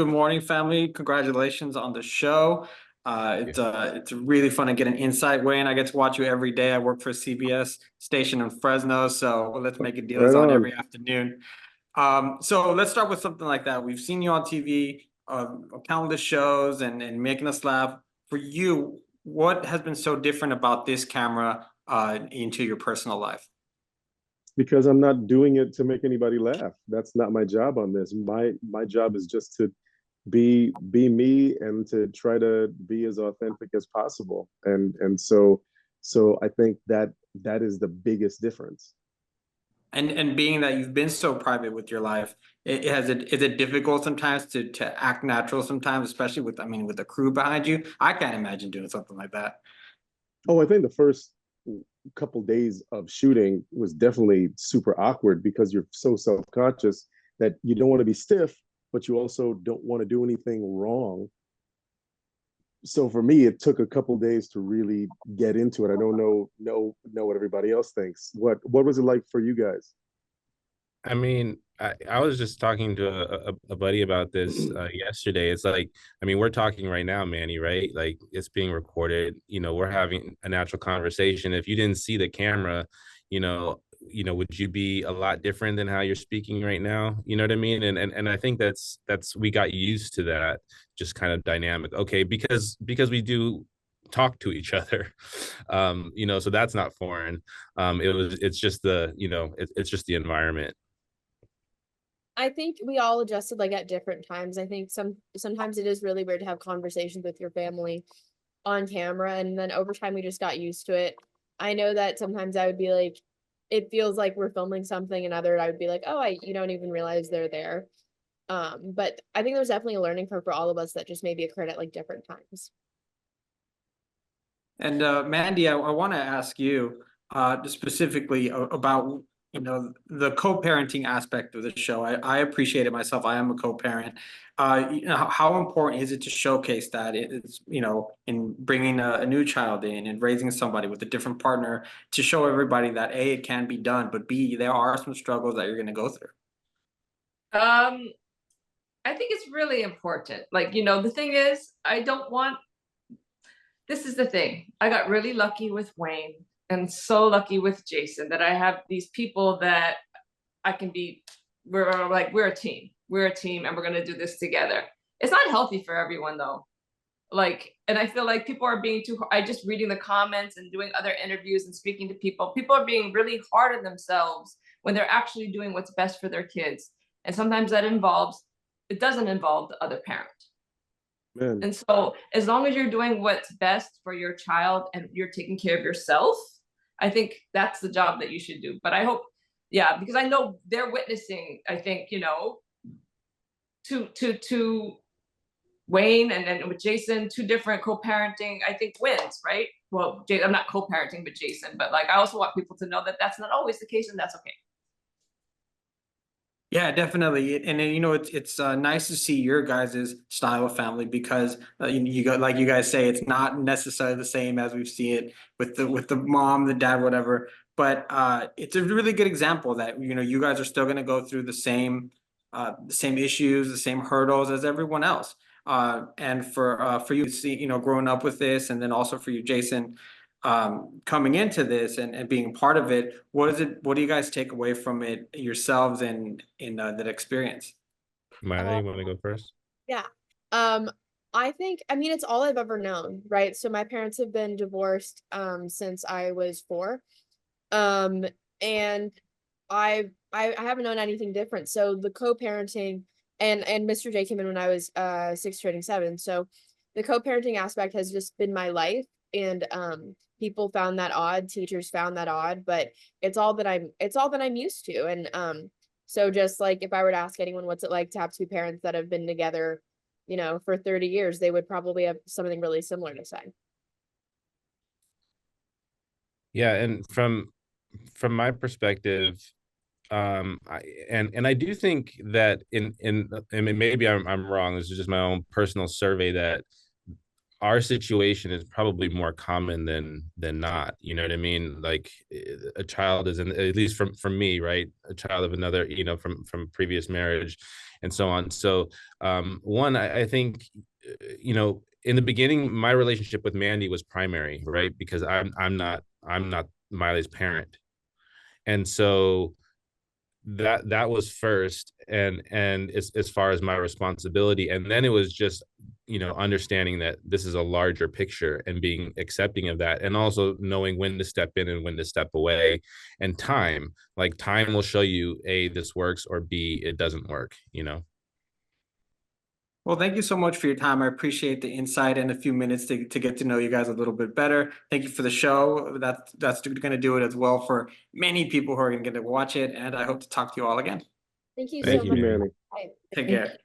good morning, family. Congratulations on the show. It's really fun to get an insight, Wayne. I get to watch you every day. I work for a CBS station in Fresno, so let's make a deal. It's Right on on. every afternoon. So let's start with something like that. We've seen you on TV, countless shows, and making us laugh. For you, what has been so different about this camera into your personal life? Because I'm not doing it to make anybody laugh. That's not my job on this. My job is just to be me and to try to be as authentic as possible. And so I think that is the biggest difference. And being that you've been so private with your life, is it difficult sometimes to act natural sometimes, especially with, I mean, with the crew behind you? I can't imagine doing something like that. Oh, I think the first couple days of shooting was definitely super awkward because you're so self-conscious that you don't want to be stiff, but you also don't want to do anything wrong. So for me, it took a couple days to really get into it. I don't know what everybody else thinks. What was it like for you guys? I mean, I was just talking to a buddy about this yesterday. It's like, I mean, we're talking right now, Manny, right? Like it's being recorded. We're having a natural conversation. If you didn't see the camera, would you be a lot different than how you're speaking right now? You know what I mean? And I think that's we got used to that just kind of dynamic. Okay, because we do talk to each other, so that's not foreign. It's just it's just the environment. I think we all adjusted like at different times. I think sometimes it is really weird to have conversations with your family on camera, and then over time we just got used to it. I know that sometimes I would be like, it feels like we're filming something, and other I would be like, oh, you don't even realize they're there. But I think there's definitely a learning curve for all of us that just maybe occurred at like different times. And Mandie, I want to ask you specifically about the co-parenting aspect of the show. I appreciate it myself. I am a co-parent. How important is it to showcase that it's in bringing a new child in and raising somebody with a different partner to show everybody that A, it can be done, but B, there are some struggles that you're going to go through. I think it's really important. Like, the thing is, this is the thing. I got really lucky with Wayne and so lucky with Jason that I have these people that I can be, we're a team. We're a team and we're going to do this together. It's not healthy for everyone though. And I feel like people are being I just reading the comments and doing other interviews and speaking to people are being really hard on themselves when they're actually doing what's best for their kids. And sometimes it doesn't involve the other parent. Man. And so as long as you're doing what's best for your child and you're taking care of yourself, I think that's the job that you should do. But I hope, yeah, because I know they're witnessing, I think, to Wayne and with Jason, two different co-parenting, I think wins, right? Well, I'm not co-parenting with Jason, but I also want people to know that that's not always the case and that's okay. Yeah, definitely. And then, it's nice to see your guys' style of family because you got, like you guys say, it's not necessarily the same as we've seen it with the mom, the dad, whatever. But it's a really good example that you guys are still going to go through the same issues, the same hurdles as everyone else. And for you to see, growing up with this, and then also for you, Jason, coming into this and being part of it, what do you guys take away from it yourselves and in that experience? Maile, you want to go first? Yeah. I think, I mean, it's all I've ever known, right? So my parents have been divorced since I was 4. And I haven't known anything different. So the co-parenting and Mr. J came in when I was 6 turning 7. So the co-parenting aspect has just been my life. And people found that odd, teachers found that odd, but it's all that I'm used to. And so just like if I were to ask anyone what's it like to have two parents that have been together, for 30 years, they would probably have something really similar to say. Yeah, and from my perspective, I do think that in and maybe I'm wrong. This is just my own personal survey that our situation is probably more common than not. You know what I mean? Like a child is at least from me, right? A child of another, from previous marriage, and so on. So one, I think, in the beginning, my relationship with Mandie was primary, right? Because I'm not Miley's parent, and so that was first, and as far as my responsibility, and then it was just understanding that this is a larger picture and being accepting of that, and also knowing when to step in and when to step away, and time will show you, A, this works, or B, it doesn't work. Well, thank you so much for your time. I appreciate the insight and a few minutes to get to know you guys a little bit better. Thank you for the show. That's going to do it as well for many people who are going to get to watch it. And I hope to talk to you all again. Thank you Thank so you, much. Manny. Manny. Bye. Take care.